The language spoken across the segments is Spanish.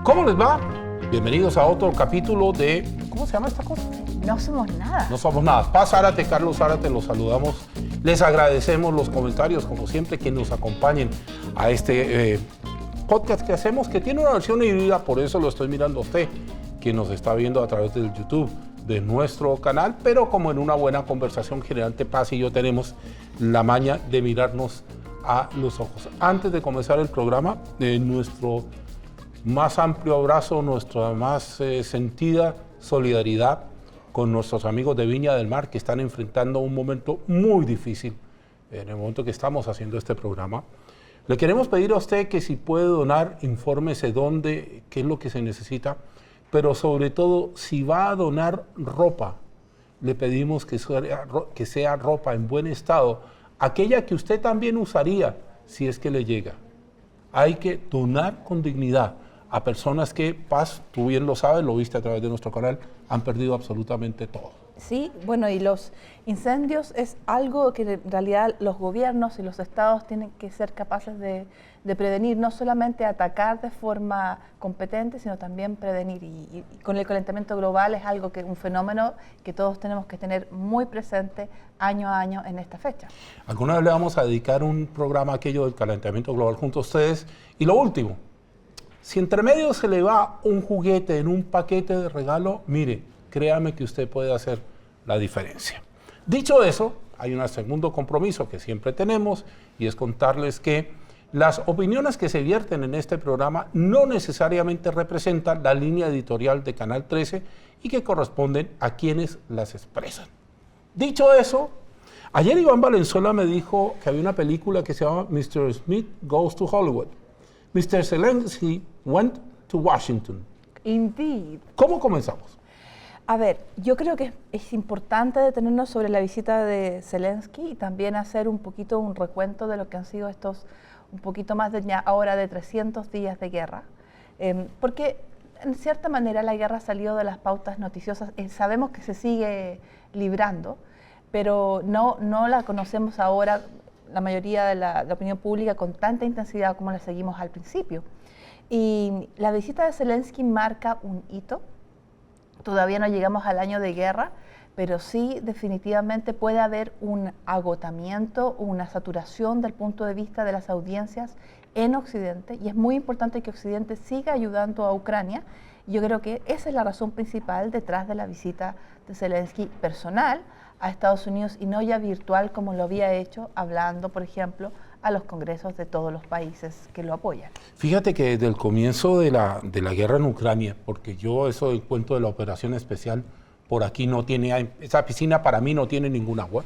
¿Cómo les va? Bienvenidos a otro capítulo de... ¿Cómo se llama esta cosa? No somos nada. No somos nada. Paz Zárate, Carlos Zárate, los saludamos. Les agradecemos los comentarios, como siempre, que nos acompañen a este podcast que hacemos, que tiene una versión híbrida, por eso lo estoy mirando a usted, que nos está viendo a través del YouTube de nuestro canal, pero como en una buena conversación, generalmente Paz y yo tenemos la maña de mirarnos a los ojos. Antes de comenzar el programa, nuestro más amplio abrazo, nuestra más sentida solidaridad con nuestros amigos de Viña del Mar, que están enfrentando un momento muy difícil en el momento que estamos haciendo este programa. Le queremos pedir a usted que si puede donar, infórmese dónde, qué es lo que se necesita, pero sobre todo, si va a donar ropa, le pedimos que sea ropa en buen estado, aquella que usted también usaría si es que le llega. Hay que donar con dignidad a personas que, Paz, tú bien lo sabes, lo viste a través de nuestro canal, han perdido absolutamente todo. Sí, bueno, y los incendios es algo que en realidad los gobiernos y los estados tienen que ser capaces de prevenir, no solamente atacar de forma competente, sino también prevenir. Y con el calentamiento global es algo que un fenómeno que todos tenemos que tener muy presente año a año en esta fecha. Alguna vez le vamos a dedicar un programa a aquello del calentamiento global junto a ustedes. Y lo último, si entre medio se le va un juguete en un paquete de regalo, mire, créame que usted puede hacer la diferencia. Dicho eso, hay un segundo compromiso que siempre tenemos y es contarles que las opiniones que se vierten en este programa no necesariamente representan la línea editorial de Canal 13 y que corresponden a quienes las expresan. Dicho eso, ayer Iván Valenzuela me dijo que había una película que se llama Mr. Smith Goes to Hollywood. Mr. Zelensky went to Washington. Indeed. ¿Cómo comenzamos? A ver, yo creo que es importante detenernos sobre la visita de Zelensky y también hacer un poquito un recuento de lo que han sido estos un poquito más de ahora de 300 días de guerra, porque en cierta manera la guerra ha salido de las pautas noticiosas, sabemos que se sigue librando, pero no la conocemos ahora, la mayoría de la opinión pública, con tanta intensidad como la seguimos al principio. Y la visita de Zelensky marca un hito. Todavía no llegamos al año de guerra, pero sí definitivamente puede haber un agotamiento, una saturación del punto de vista de las audiencias en Occidente, y es muy importante que Occidente siga ayudando a Ucrania. Yo creo que esa es la razón principal detrás de la visita de Zelensky personal a Estados Unidos y no ya virtual como lo había hecho, hablando, por ejemplo, a los congresos de todos los países que lo apoyan. Fíjate que desde el comienzo de la guerra en Ucrania, porque yo eso del cuento de la operación especial, por aquí no tiene, esa piscina para mí no tiene ningún agua,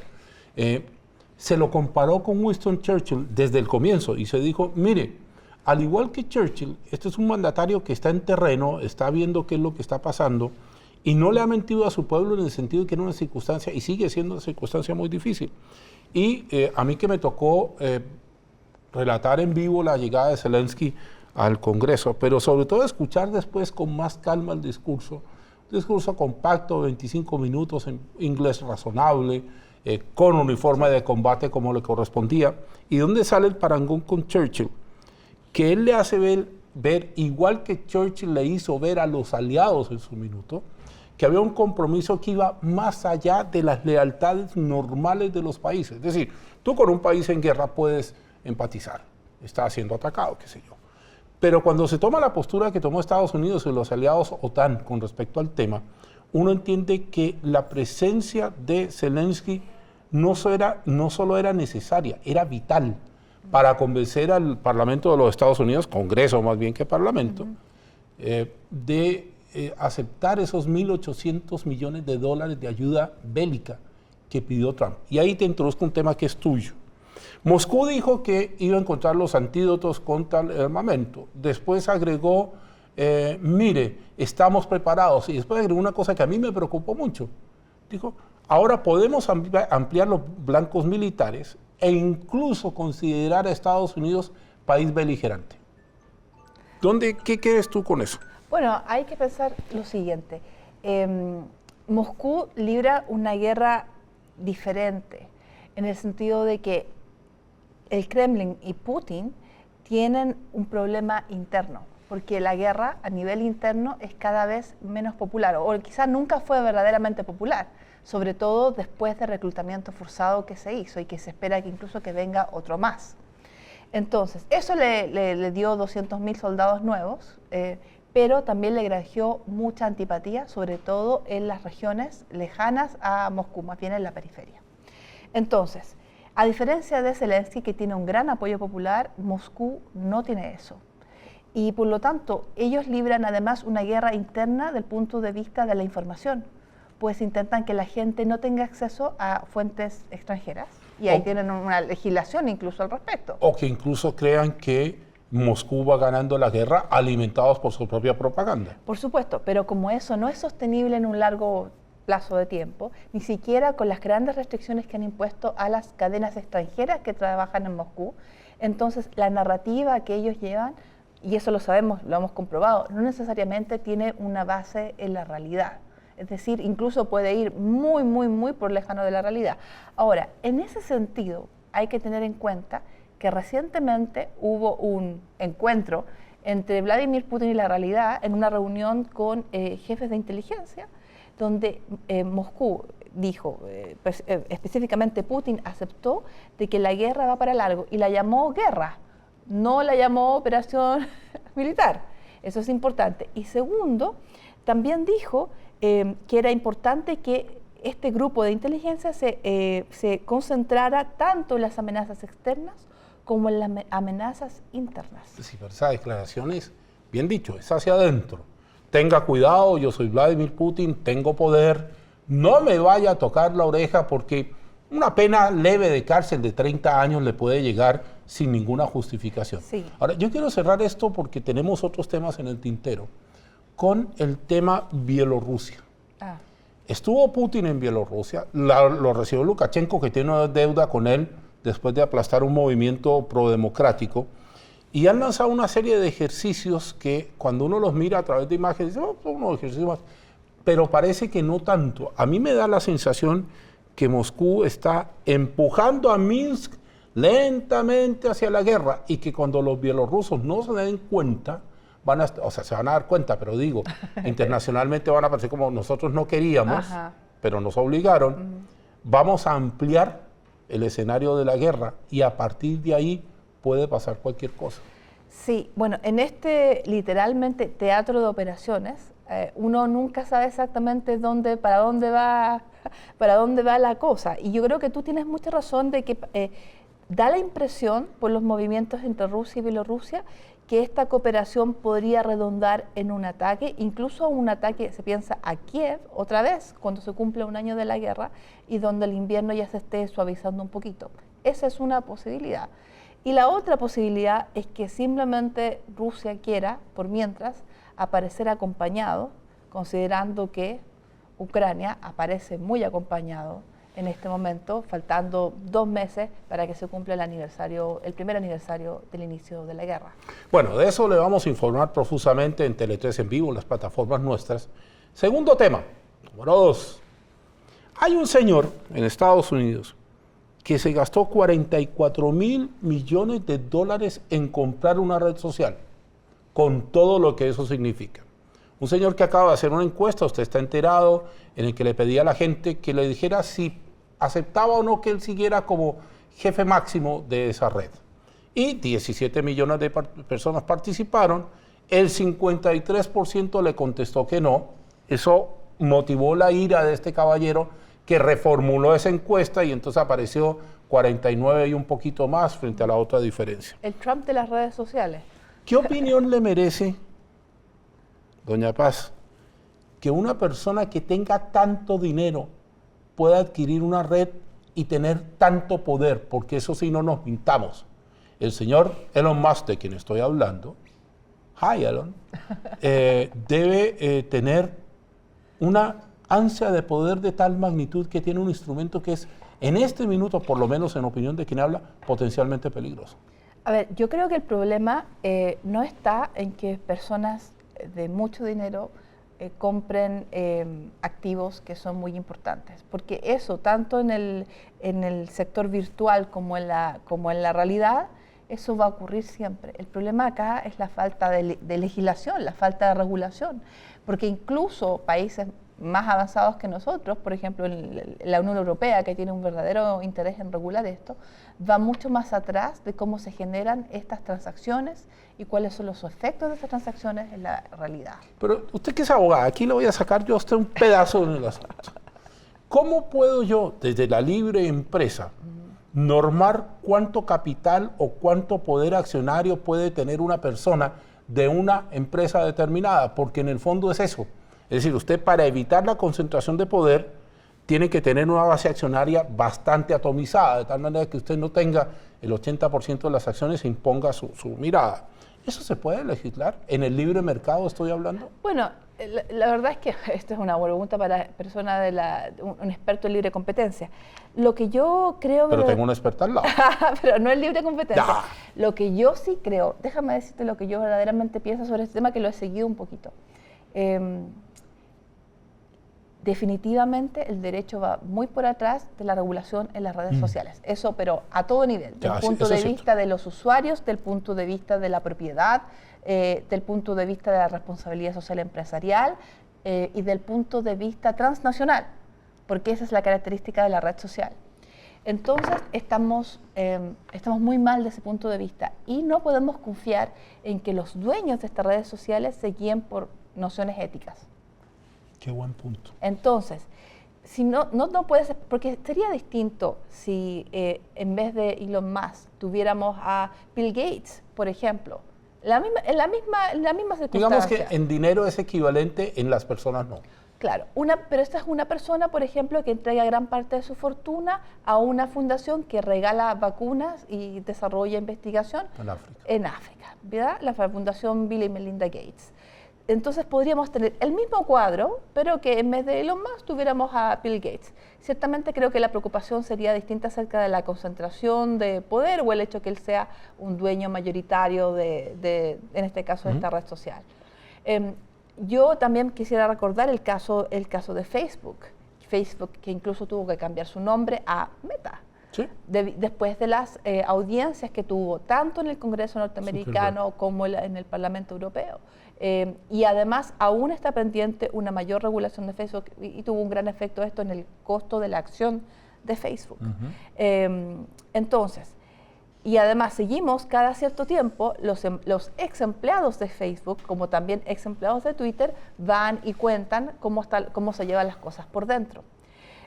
se lo comparó con Winston Churchill desde el comienzo y se dijo, mire, al igual que Churchill, este es un mandatario que está en terreno, está viendo qué es lo que está pasando y no le ha mentido a su pueblo en el sentido de que era una circunstancia y sigue siendo una circunstancia muy difícil. Y a mí que me tocó relatar en vivo la llegada de Zelensky al Congreso, pero sobre todo escuchar después con más calma el discurso, un discurso compacto, 25 minutos en inglés razonable, con uniforme de combate como le correspondía, y donde sale el parangón con Churchill, que él le hace ver, igual que Churchill le hizo ver a los aliados en su minuto, que había un compromiso que iba más allá de las lealtades normales de los países. Es decir, tú con un país en guerra puedes empatizar, está siendo atacado, qué sé yo. Pero cuando se toma la postura que tomó Estados Unidos y los aliados OTAN con respecto al tema, uno entiende que la presencia de Zelensky no solo era necesaria, era vital para convencer al Parlamento de los Estados Unidos, Congreso más bien que Parlamento, de aceptar esos 1.800 millones de dólares de ayuda bélica que pidió Trump. Y ahí te introduzco un tema que es tuyo. Moscú dijo que iba a encontrar los antídotos contra el armamento. Después agregó, mire, estamos preparados. Y después agregó una cosa que a mí me preocupó mucho. Dijo, ahora podemos ampliar los blancos militares e incluso considerar a Estados Unidos país beligerante. ¿Qué quieres tú con eso? Bueno, hay que pensar lo siguiente. Moscú libra una guerra diferente en el sentido de que el Kremlin y Putin tienen un problema interno. porque la guerra a nivel interno es cada vez menos popular, o quizás nunca fue verdaderamente popular, sobre todo después del reclutamiento forzado que se hizo y que se espera que incluso que venga otro más. Entonces, eso le dio 200.000 soldados nuevos, pero también le granjeó mucha antipatía, sobre todo en las regiones lejanas a Moscú, más bien en la periferia. Entonces, a diferencia de Zelensky, que tiene un gran apoyo popular, Moscú no tiene eso. Y por lo tanto, ellos libran además una guerra interna del punto de vista de la información, pues intentan que la gente no tenga acceso a fuentes extranjeras, y ahí tienen una legislación incluso al respecto. O que incluso crean que Moscú va ganando la guerra alimentados por su propia propaganda. Por supuesto, pero como eso no es sostenible en un largo plazo de tiempo, ni siquiera con las grandes restricciones que han impuesto a las cadenas extranjeras que trabajan en Moscú, entonces la narrativa que ellos llevan, y eso lo sabemos, lo hemos comprobado, no necesariamente tiene una base en la realidad. Es decir, incluso puede ir muy por lejano de la realidad. Ahora, en ese sentido, hay que tener en cuenta que recientemente hubo un encuentro entre Vladimir Putin y la realidad en una reunión con jefes de inteligencia, donde Moscú dijo, específicamente Putin aceptó de que la guerra va para largo y la llamó guerra, no la llamó operación militar. Eso es importante. Y segundo, también dijo que era importante que este grupo de inteligencia se concentrara tanto en las amenazas externas como en las amenazas internas. Sí, pero esa declaración es, bien dicho, es hacia adentro. Tenga cuidado, yo soy Vladimir Putin, tengo poder, no me vaya a tocar la oreja porque una pena leve de cárcel de 30 años le puede llegar sin ninguna justificación. Sí. Ahora, yo quiero cerrar esto porque tenemos otros temas en el tintero, con el tema Bielorrusia. Estuvo Putin en Bielorrusia, lo recibió Lukashenko, que tiene una deuda con él después de aplastar un movimiento prodemocrático, y han lanzado una serie de ejercicios que cuando uno los mira a través de imágenes, dice, son unos ejercicios más, pero parece que no tanto. A mí me da la sensación que Moscú está empujando a Minsk lentamente hacia la guerra y que cuando los bielorrusos no se den cuenta, se van a dar cuenta, pero digo, internacionalmente van a parecer como nosotros no queríamos, pero nos obligaron, vamos a ampliar el escenario de la guerra y a partir de ahí puede pasar cualquier cosa. Sí, bueno, en este literalmente teatro de operaciones, uno nunca sabe exactamente para dónde va la cosa. Y yo creo que tú tienes mucha razón de que da la impresión, por los movimientos entre Rusia y Bielorrusia, que esta cooperación podría redundar en un ataque, incluso un ataque, se piensa, a Kiev, otra vez, cuando se cumple un año de la guerra y donde el invierno ya se esté suavizando un poquito. Esa es una posibilidad. Y la otra posibilidad es que simplemente Rusia quiera, por mientras, aparecer acompañado, considerando que Ucrania aparece muy acompañado en este momento, faltando 2 meses para que se cumpla el primer aniversario del inicio de la guerra. Bueno, de eso le vamos a informar profusamente en Tele3 en vivo, en las plataformas nuestras. Segundo tema, número 2. Hay un señor en Estados Unidos que se gastó $44.000 millones en comprar una red social, con todo lo que eso significa. Un señor que acaba de hacer una encuesta, usted está enterado, en el que le pedía a la gente que le dijera si aceptaba o no que él siguiera como jefe máximo de esa red. Y 17 millones de personas participaron, el 53% le contestó que no. Eso motivó la ira de este caballero que reformuló esa encuesta y entonces apareció 49 y un poquito más frente a la otra diferencia. El Trump de las redes sociales. ¿Qué opinión le merece, doña Paz, que una persona que tenga tanto dinero pueda adquirir una red y tener tanto poder? Porque eso sí, no nos mintamos. El señor Elon Musk, de quien estoy hablando, hi Elon, debe tener una ansia de poder de tal magnitud que tiene un instrumento que es, en este minuto, por lo menos en opinión de quien habla, potencialmente peligroso. A ver, yo creo que el problema no está en que personas de mucho dinero compren activos que son muy importantes, porque eso, tanto en el sector virtual como en la realidad, eso va a ocurrir siempre. El problema acá es la falta de legislación, la falta de regulación, porque incluso países más avanzados que nosotros, por ejemplo la Unión Europea, que tiene un verdadero interés en regular esto, va mucho más atrás de cómo se generan estas transacciones y cuáles son los efectos de estas transacciones en la realidad. Pero usted que es abogada, aquí le voy a sacar yo a usted un pedazo en el asunto. ¿Cómo puedo yo, desde la libre empresa, normar cuánto capital o cuánto poder accionario puede tener una persona de una empresa determinada? Porque en el fondo es eso. Es decir, usted para evitar la concentración de poder tiene que tener una base accionaria bastante atomizada, de tal manera que usted no tenga el 80% de las acciones e imponga su mirada. ¿Eso se puede legislar? ¿En el libre mercado estoy hablando? Bueno, la verdad es que esto es una pregunta para persona un experto en libre competencia. Lo que yo creo... Pero tengo una experta al lado. Pero no es libre competencia. Ya. Lo que yo sí creo, déjame decirte lo que yo verdaderamente pienso sobre este tema, que lo he seguido un poquito. Definitivamente el derecho va muy por atrás de la regulación en las redes sociales. Eso, pero a todo nivel, del punto de vista de los usuarios, del punto de vista de la propiedad, del punto de vista de la responsabilidad social empresarial y del punto de vista transnacional, porque esa es la característica de la red social. Entonces estamos muy mal desde ese punto de vista y no podemos confiar en que los dueños de estas redes sociales se guíen por nociones éticas. Qué buen punto. Entonces, si no puede ser, porque sería distinto si en vez de Elon Musk tuviéramos a Bill Gates, por ejemplo, en la misma circunstancia. Digamos que en dinero es equivalente, en las personas no. Claro, pero esta es una persona, por ejemplo, que entrega gran parte de su fortuna a una fundación que regala vacunas y desarrolla investigación en África, ¿verdad? La Fundación Bill y Melinda Gates. Entonces podríamos tener el mismo cuadro, pero que en vez de Elon Musk tuviéramos a Bill Gates. Ciertamente creo que la preocupación sería distinta acerca de la concentración de poder o el hecho que él sea un dueño mayoritario en este caso, de esta red social. Yo también quisiera recordar el caso de Facebook. Facebook, que incluso tuvo que cambiar su nombre a Meta. ¿Sí? Después de las audiencias que tuvo tanto en el Congreso norteamericano como en el Parlamento Europeo. Y además aún está pendiente una mayor regulación de Facebook y tuvo un gran efecto esto en el costo de la acción de Facebook. Entonces, y además seguimos cada cierto tiempo, los ex empleados de Facebook, como también ex empleados de Twitter, van y cuentan cómo se llevan las cosas por dentro.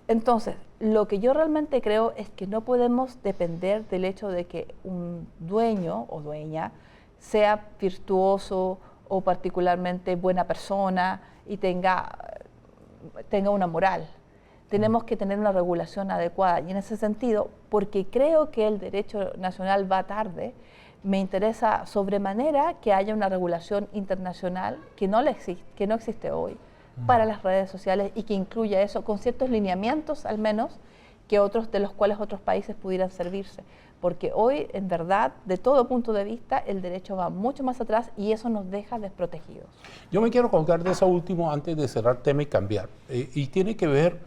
Entonces, lo que yo realmente creo es que no podemos depender del hecho de que un dueño o dueña sea virtuoso o particularmente buena persona y tenga una moral. Tenemos que tener una regulación adecuada y en ese sentido, porque creo que el derecho nacional va tarde, me interesa sobremanera que haya una regulación internacional que no existe hoy para las redes sociales y que incluya eso con ciertos lineamientos al menos de los cuales otros países pudieran servirse. Porque hoy, en verdad, de todo punto de vista, el derecho va mucho más atrás y eso nos deja desprotegidos. Yo me quiero colgar de eso último antes de cerrar tema y cambiar. Y tiene que ver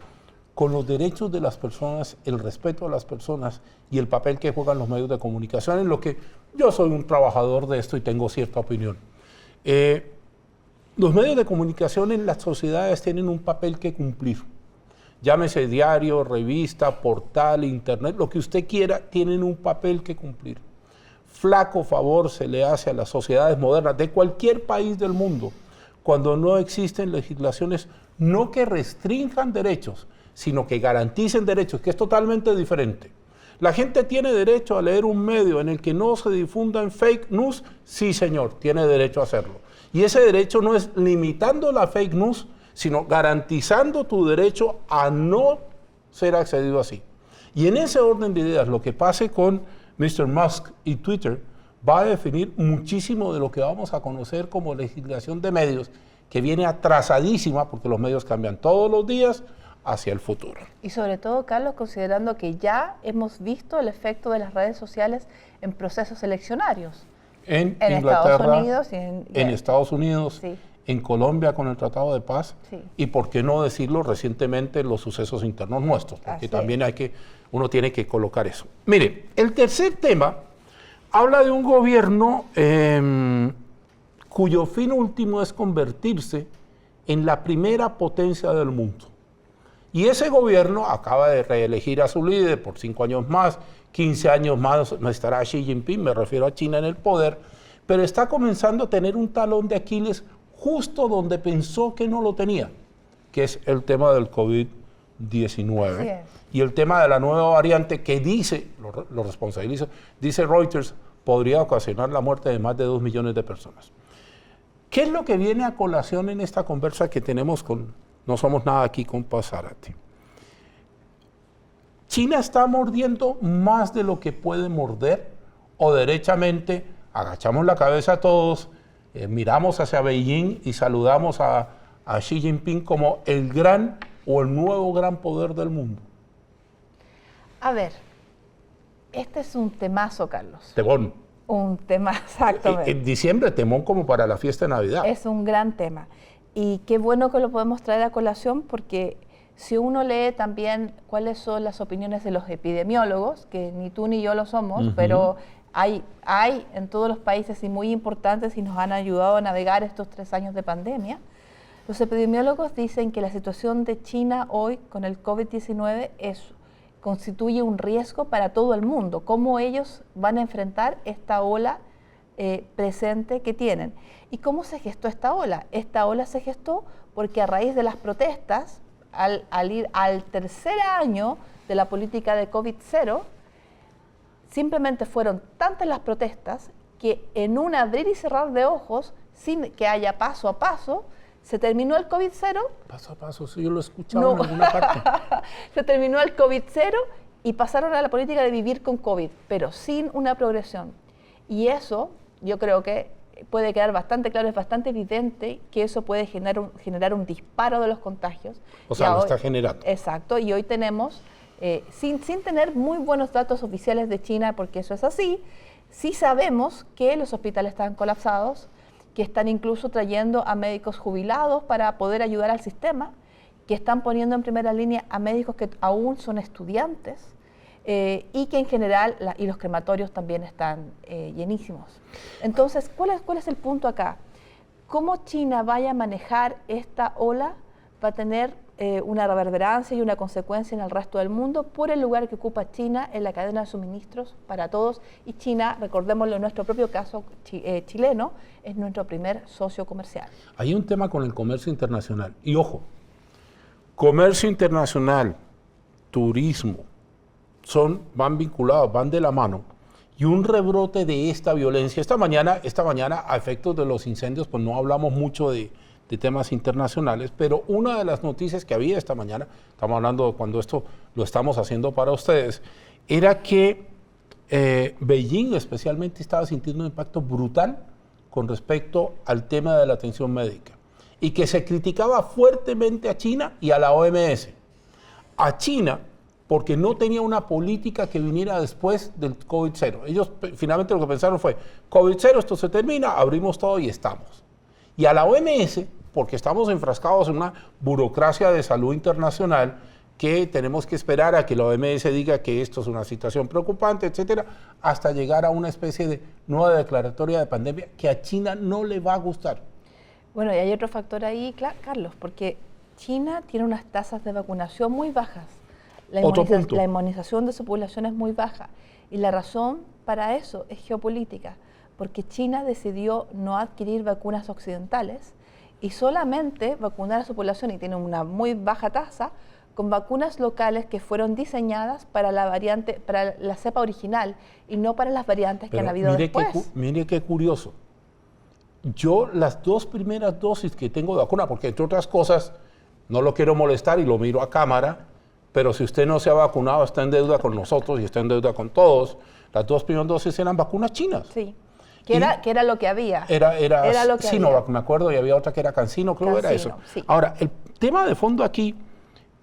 con los derechos de las personas, el respeto a las personas y el papel que juegan los medios de comunicación, en lo que yo soy un trabajador de esto y tengo cierta opinión. Los medios de comunicación en las sociedades tienen un papel que cumplir. Llámese diario, revista, portal, internet, lo que usted quiera, tienen un papel que cumplir. Flaco favor se le hace a las sociedades modernas de cualquier país del mundo cuando no existen legislaciones no que restrinjan derechos, sino que garanticen derechos, que es totalmente diferente. ¿La gente tiene derecho a leer un medio en el que no se difundan fake news? Sí, señor, tiene derecho a hacerlo. Y ese derecho no es limitando la fake news, sino garantizando tu derecho a no ser accedido así. Y en ese orden de ideas, lo que pase con Mr. Musk y Twitter va a definir muchísimo de lo que vamos a conocer como legislación de medios, que viene atrasadísima, porque los medios cambian todos los días, hacia el futuro. Y sobre todo, Carlos, considerando que ya hemos visto el efecto de las redes sociales en procesos eleccionarios. En Inglaterra, Estados Unidos, en Estados Unidos, sí. En Colombia con el Tratado de Paz, sí. Y por qué no decirlo recientemente los sucesos internos nuestros, porque también uno tiene que colocar eso. Mire, el tercer tema habla de un gobierno cuyo fin último es convertirse en la primera potencia del mundo. Y ese gobierno acaba de reelegir a su líder por 5 años más, 15 años más no estará Xi Jinping, me refiero a China en el poder, pero está comenzando a tener un talón de Aquiles justo donde pensó que no lo tenía, que es el tema del COVID-19 y el tema de la nueva variante que dice, lo responsabiliza, dice Reuters, podría ocasionar la muerte de más de 2 millones de personas. ¿Qué es lo que viene a colación en esta conversa que tenemos con No Somos Nada aquí con Paz Zárate? ¿China está mordiendo más de lo que puede morder o derechamente agachamos la cabeza todos, miramos hacia Beijing y saludamos a Xi Jinping como el gran o el nuevo gran poder del mundo? A ver, este es un temazo, Carlos. Temón. Un tema, exactamente. En diciembre, temón como para la fiesta de Navidad. Es un gran tema. Y qué bueno que lo podemos traer a colación porque si uno lee también cuáles son las opiniones de los epidemiólogos, que ni tú ni yo lo somos, pero hay en todos los países y muy importantes y nos han ayudado a navegar estos 3 años de pandemia, los epidemiólogos dicen que la situación de China hoy con el COVID-19 constituye un riesgo para todo el mundo, cómo ellos van a enfrentar esta ola presente que tienen. ¿Y cómo se gestó esta ola? Esta ola se gestó porque a raíz de las protestas, al ir al 3er año de la política de COVID-0, simplemente fueron tantas las protestas que en un abrir y cerrar de ojos, sin que haya paso a paso, se terminó el COVID-0. Paso a paso, sí, yo lo he escuchado en alguna parte. Se terminó el COVID-0 y pasaron a la política de vivir con COVID, pero sin una progresión. Y eso, yo creo que puede quedar bastante claro, es bastante evidente que eso puede generar un disparo de los contagios. O sea, lo está generando. Exacto, y hoy tenemos, sin tener muy buenos datos oficiales de China, porque eso es así, sí sabemos que los hospitales están colapsados, que están incluso trayendo a médicos jubilados para poder ayudar al sistema, que están poniendo en primera línea a médicos que aún son estudiantes y que en general, y los crematorios también están llenísimos. Entonces, ¿cuál es el punto acá? ¿Cómo China vaya a manejar esta ola va a tener una reverberancia y una consecuencia en el resto del mundo por el lugar que ocupa China en la cadena de suministros para todos? Y China, recordémoslo en nuestro propio caso chileno, es nuestro primer socio comercial. Hay un tema con el comercio internacional. Y ojo, comercio internacional, turismo, van vinculados, van de la mano. Y un rebrote de esta violencia. Esta mañana, a efectos de los incendios, pues no hablamos mucho de temas internacionales, pero una de las noticias que había esta mañana, estamos hablando cuando esto lo estamos haciendo para ustedes, era que Beijing especialmente estaba sintiendo un impacto brutal con respecto al tema de la atención médica y que se criticaba fuertemente a China y a la OMS. A China porque no tenía una política que viniera después del COVID-0. Ellos finalmente lo que pensaron fue, COVID-0, esto se termina, abrimos todo y estamos. Y a la OMS, porque estamos enfrascados en una burocracia de salud internacional que tenemos que esperar a que la OMS diga que esto es una situación preocupante, etcétera, hasta llegar a una especie de nueva declaratoria de pandemia que a China no le va a gustar. Bueno, y hay otro factor ahí, Carlos, porque China tiene unas tasas de vacunación muy bajas. La inmunización de su población es muy baja. Y la razón para eso es geopolítica, porque China decidió no adquirir vacunas occidentales y solamente vacunar a su población, y tiene una muy baja tasa, con vacunas locales que fueron diseñadas para la variante, para la cepa original y no para las variantes que han habido después. Mire qué curioso. Yo las 2 primeras dosis que tengo de vacuna, porque entre otras cosas, no lo quiero molestar y lo miro a cámara, pero si usted no se ha vacunado, está en deuda con nosotros y está en deuda con todos. Las 2 primeras dosis eran vacunas chinas. Sí, que era lo que había. Era lo que Sinovac, había. Me acuerdo, y había otra que era CanSino, creo que era eso. Sí. Ahora, el tema de fondo aquí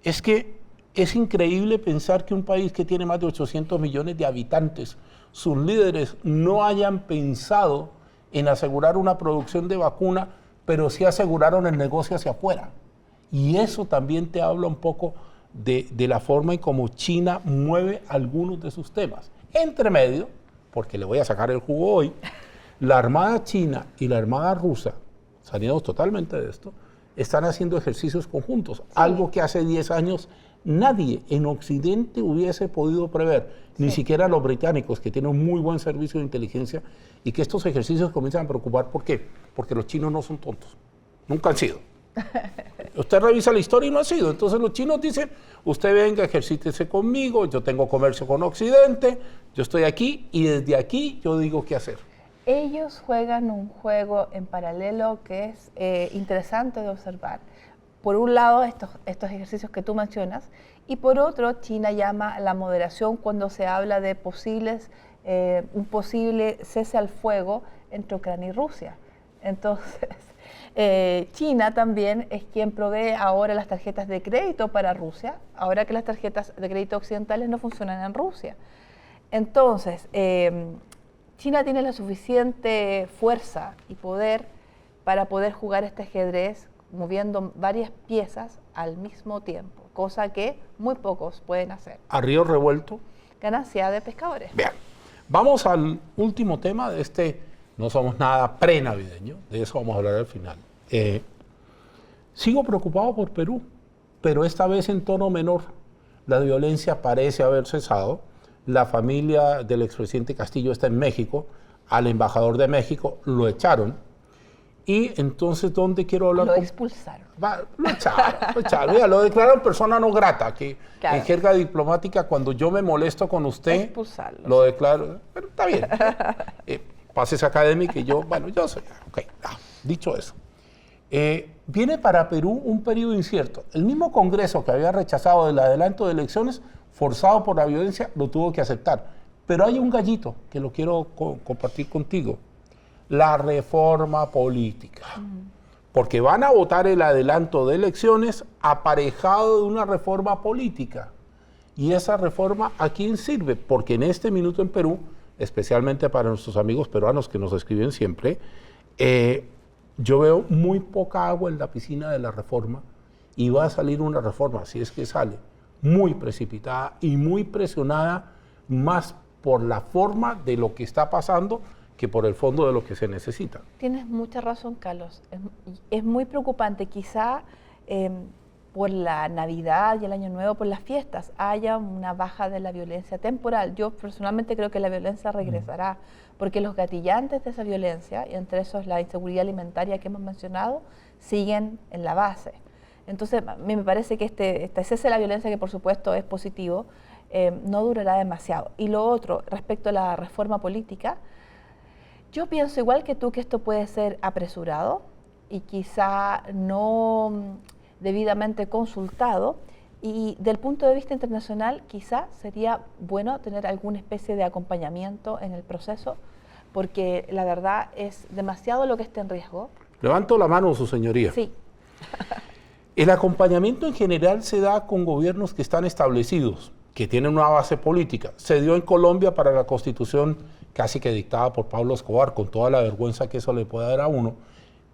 es que es increíble pensar que un país que tiene más de 800 millones de habitantes, sus líderes no hayan pensado en asegurar una producción de vacuna, pero sí aseguraron el negocio hacia afuera. Y eso también te habla un poco de la forma en cómo China mueve algunos de sus temas. Entre medio, porque le voy a sacar el jugo hoy, la Armada China y la Armada Rusa, saliendo totalmente de esto, están haciendo ejercicios conjuntos, algo que hace 10 años nadie en Occidente hubiese podido prever, ni siquiera los británicos, que tienen un muy buen servicio de inteligencia, y que estos ejercicios comienzan a preocupar. ¿Por qué? Porque los chinos no son tontos, nunca han sido. Usted revisa la historia y no ha sido. Entonces los chinos dicen, usted venga, ejercítese conmigo, yo tengo comercio con Occidente, yo estoy aquí y desde aquí yo digo qué hacer. Ellos juegan un juego en paralelo que es interesante de observar. Por un lado, estos ejercicios que tú mencionas, y por otro, China llama a la moderación cuando se habla de un posible cese al fuego entre Ucrania y Rusia. Entonces, China también es quien provee ahora las tarjetas de crédito para Rusia, ahora que las tarjetas de crédito occidentales no funcionan en Rusia. Entonces, China tiene la suficiente fuerza y poder para poder jugar este ajedrez moviendo varias piezas al mismo tiempo, cosa que muy pocos pueden hacer. A río revuelto. Ganancia de pescadores. Bien, vamos al último tema de este, no somos nada pre-navideño, de eso vamos a hablar al final. Sigo preocupado por Perú, pero esta vez en tono menor. La violencia parece haber cesado. La familia del expresidente Castillo está en México, al embajador de México lo echaron. Y entonces, ¿dónde quiero hablar? Lo expulsaron. Lo echaron. Mira, lo declararon persona no grata, que claro, en jerga diplomática, cuando yo me molesto con usted, lo declaro. Pero está bien. Pases académica y yo, bueno, yo soy. Ok, dicho eso. Viene para Perú un periodo incierto. El mismo Congreso que había rechazado el adelanto de elecciones, forzado por la violencia, lo tuvo que aceptar. Pero hay un gallito que lo quiero compartir contigo. La reforma política. Porque van a votar el adelanto de elecciones aparejado de una reforma política. ¿Y esa reforma a quién sirve? Porque en este minuto en Perú, especialmente para nuestros amigos peruanos que nos escriben siempre, yo veo muy poca agua en la piscina de la reforma y va a salir una reforma, si es que sale, muy precipitada y muy presionada más por la forma de lo que está pasando que por el fondo de lo que se necesita. Tienes mucha razón, Carlos. Es muy preocupante. Quizá por la Navidad y el Año Nuevo, por las fiestas, haya una baja de la violencia temporal. Yo personalmente creo que la violencia regresará, porque los gatillantes de esa violencia, y entre esos la inseguridad alimentaria que hemos mencionado, siguen en la base. Entonces, a mí me parece que este cese de la violencia, que por supuesto es positivo, no durará demasiado. Y lo otro, respecto a la reforma política, yo pienso igual que tú que esto puede ser apresurado y quizá no debidamente consultado, y del punto de vista internacional quizá sería bueno tener alguna especie de acompañamiento en el proceso, porque la verdad es demasiado lo que está en riesgo. Levanto la mano, su señoría. Sí. El acompañamiento en general se da con gobiernos que están establecidos, que tienen una base política. Se dio en Colombia para la Constitución casi que dictada por Pablo Escobar, con toda la vergüenza que eso le puede dar a uno.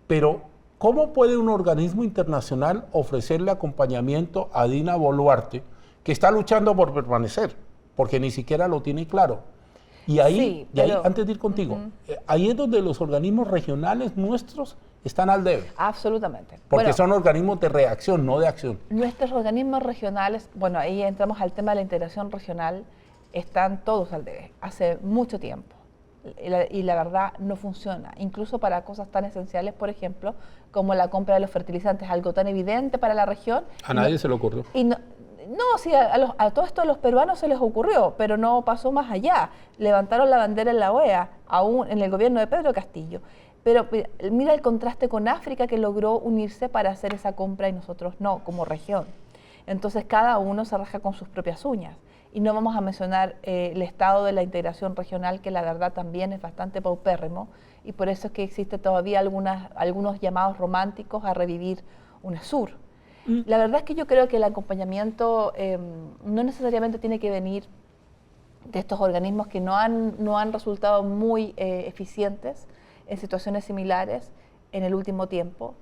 Pero, ¿cómo puede un organismo internacional ofrecerle acompañamiento a Dina Boluarte, que está luchando por permanecer, porque ni siquiera lo tiene claro? Y ahí, sí, pero, antes de ir contigo, ahí es donde los organismos regionales nuestros están al debe. Absolutamente. Porque son organismos de reacción, no de acción. Nuestros organismos regionales, bueno, ahí entramos al tema de la integración regional, están todos al debe, hace mucho tiempo. Y la verdad no funciona, incluso para cosas tan esenciales, por ejemplo, como la compra de los fertilizantes, algo tan evidente para la región. A nadie se le ocurrió. Y no, sí, a todo esto a los peruanos se les ocurrió, pero no pasó más allá. Levantaron la bandera en la OEA, aún en el gobierno de Pedro Castillo. Pero mira el contraste con África, que logró unirse para hacer esa compra y nosotros no, como región. Entonces cada uno se raja con sus propias uñas. Y no vamos a mencionar el estado de la integración regional, que la verdad también es bastante paupérrimo, y por eso es que existe todavía algunos llamados románticos a revivir UNASUR. La verdad es que yo creo que el acompañamiento no necesariamente tiene que venir de estos organismos que no han resultado muy eficientes en situaciones similares en el último tiempo.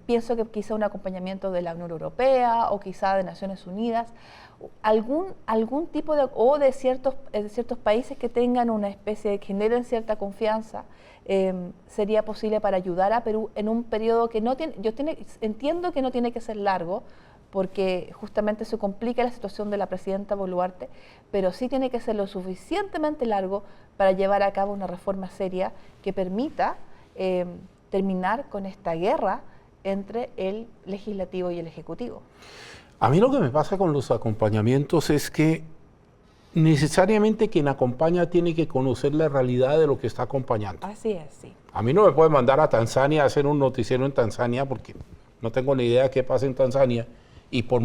Pienso que quizá un acompañamiento de la Unión Europea o quizá de Naciones Unidas, algún tipo de ciertos países que tengan una especie que generen cierta confianza, sería posible para ayudar a Perú en un periodo que entiendo que no tiene que ser largo, porque justamente se complica la situación de la presidenta Boluarte, pero sí tiene que ser lo suficientemente largo para llevar a cabo una reforma seria que permita terminar con esta guerra entre el legislativo y el ejecutivo. A mí lo que me pasa con los acompañamientos es que necesariamente quien acompaña tiene que conocer la realidad de lo que está acompañando. Así es, sí. A mí no me puede mandar a Tanzania a hacer un noticiero en Tanzania porque no tengo ni idea de qué pasa en Tanzania y pues,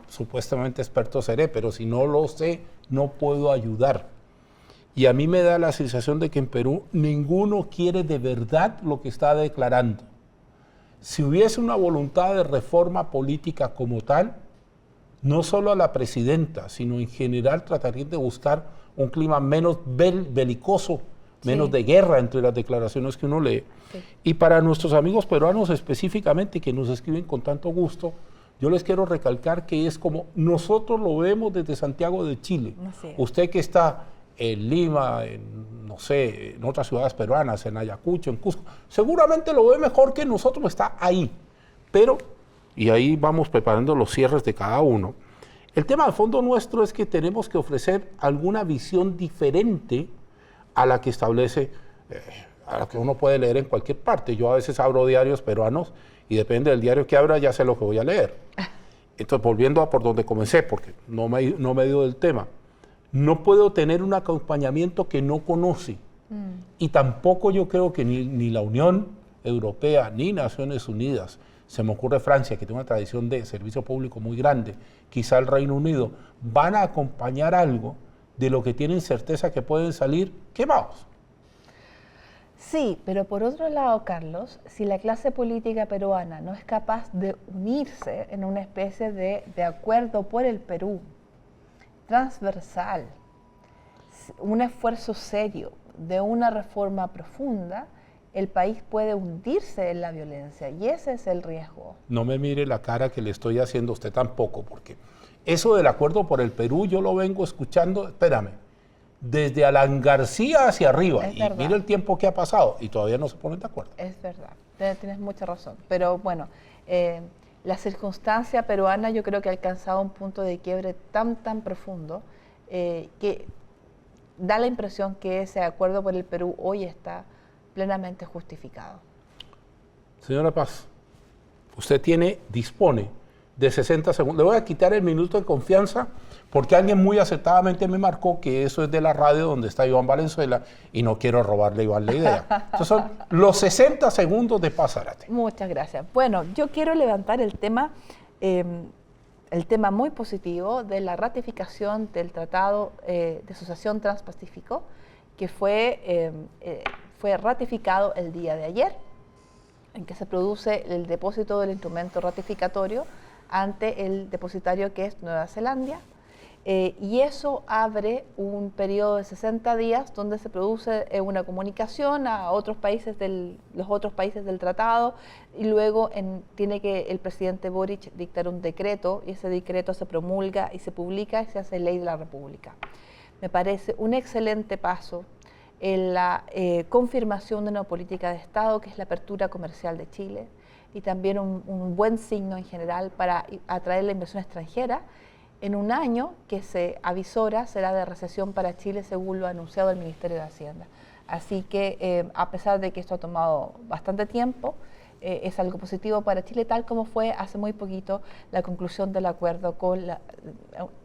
supuestamente experto seré, pero si no lo sé, no puedo ayudar. Y a mí me da la sensación de que en Perú ninguno quiere de verdad lo que está declarando. Si hubiese una voluntad de reforma política como tal, no solo a la presidenta, sino en general trataría de buscar un clima menos belicoso, menos de guerra entre las declaraciones que uno lee. Sí. Y para nuestros amigos peruanos específicamente, que nos escriben con tanto gusto, yo les quiero recalcar que es como nosotros lo vemos desde Santiago de Chile. Sí. Usted que está en Lima, no sé, en otras ciudades peruanas, en Ayacucho, en Cusco, seguramente lo ve mejor que nosotros, está ahí. Pero, y ahí vamos preparando los cierres de cada uno, el tema de fondo nuestro es que tenemos que ofrecer alguna visión diferente a la que establece, a la que uno puede leer en cualquier parte. Yo a veces abro diarios peruanos y depende del diario que abra ya sé lo que voy a leer. Entonces, volviendo a por donde comencé, porque no me he ido del tema, no puedo tener un acompañamiento que no conoce. Y tampoco yo creo que ni la Unión Europea ni Naciones Unidas, se me ocurre Francia, que tiene una tradición de servicio público muy grande, quizá el Reino Unido, van a acompañar algo de lo que tienen certeza que pueden salir quemados. Sí, pero por otro lado, Carlos, si la clase política peruana no es capaz de unirse en una especie de acuerdo por el Perú, transversal, un esfuerzo serio de una reforma profunda, el país puede hundirse en la violencia y ese es el riesgo. No me mire la cara que le estoy haciendo a usted tampoco, porque eso del acuerdo por el Perú yo lo vengo escuchando, espérame, desde Alan García hacia arriba, y mire el tiempo que ha pasado y todavía no se ponen de acuerdo. Es verdad, tienes mucha razón, pero bueno, la circunstancia peruana yo creo que ha alcanzado un punto de quiebre tan profundo que da la impresión que ese acuerdo por el Perú hoy está plenamente justificado. Señora Paz, usted dispone de 60 segundos. Le voy a quitar el minuto de confianza porque alguien muy acertadamente me marcó que eso es de la radio donde está Iván Valenzuela y no quiero robarle a Iván la idea. Entonces son los 60 segundos de Paz Zárate. Muchas gracias. Bueno, yo quiero levantar el tema muy positivo de la ratificación del Tratado de Asociación Transpacífico que fue ratificado el día de ayer, en que se produce el depósito del instrumento ratificatorio ante el depositario que es Nueva Zelanda, y eso abre un periodo de 60 días donde se produce una comunicación a otros países los otros países del tratado y luego tiene que el presidente Boric dictar un decreto y ese decreto se promulga y se publica y se hace ley de la República. Me parece un excelente paso en la confirmación de una política de Estado que es la apertura comercial de Chile y también un buen signo en general para atraer la inversión extranjera en un año que se avisora será de recesión para Chile según lo anunciado el Ministerio de Hacienda. Así que a pesar de que esto ha tomado bastante tiempo, es algo positivo para Chile, tal como fue hace muy poquito la conclusión del acuerdo con la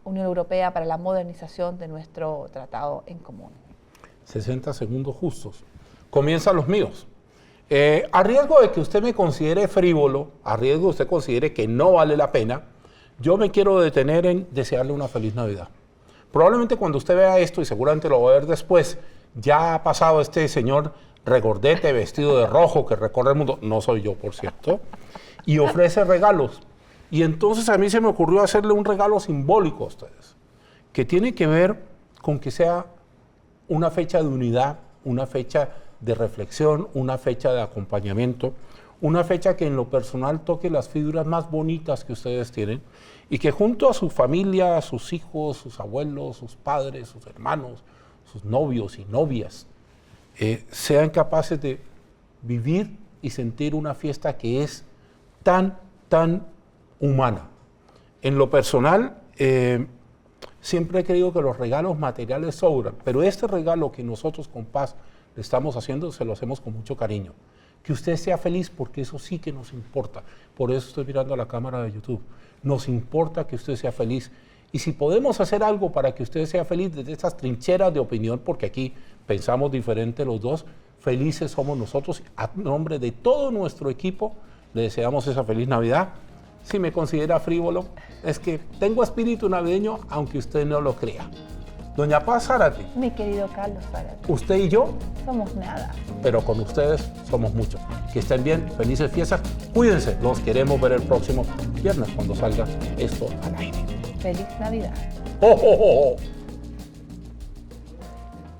Unión Europea para la modernización de nuestro tratado en común. 60 segundos justos. Comienzan los míos. A riesgo de que usted me considere frívolo, a riesgo de que usted considere que no vale la pena, yo me quiero detener en desearle una feliz Navidad. Probablemente cuando usted vea esto, y seguramente lo va a ver después, ya ha pasado este señor regordete vestido de rojo que recorre el mundo, no soy yo por cierto, y ofrece regalos. Y entonces a mí se me ocurrió hacerle un regalo simbólico a ustedes, que tiene que ver con que sea una fecha de unidad, una fecha de reflexión, una fecha de acompañamiento, una fecha que en lo personal toque las fibras más bonitas que ustedes tienen y que junto a su familia, sus hijos, sus abuelos, sus padres, sus hermanos, sus novios y novias, sean capaces de vivir y sentir una fiesta que es tan humana. En lo personal, siempre he creído que los regalos materiales sobran, pero este regalo que nosotros con Paz le estamos haciendo, se lo hacemos con mucho cariño. Que usted sea feliz, porque eso sí que nos importa. Por eso estoy mirando a la cámara de YouTube. Nos importa que usted sea feliz. Y si podemos hacer algo para que usted sea feliz desde estas trincheras de opinión, porque aquí pensamos diferente los dos, felices somos nosotros. A nombre de todo nuestro equipo, le deseamos esa feliz Navidad. Si me considera frívolo, es que tengo espíritu navideño, aunque usted no lo crea. Doña Paz Zárate. Mi querido Carlos Zárate. Usted y yo. Somos nada. Pero con ustedes somos mucho. Que estén bien, felices fiestas. Cuídense, los queremos ver el próximo viernes cuando salga esto al aire. Feliz Navidad. ¡Oh, oh, oh, oh!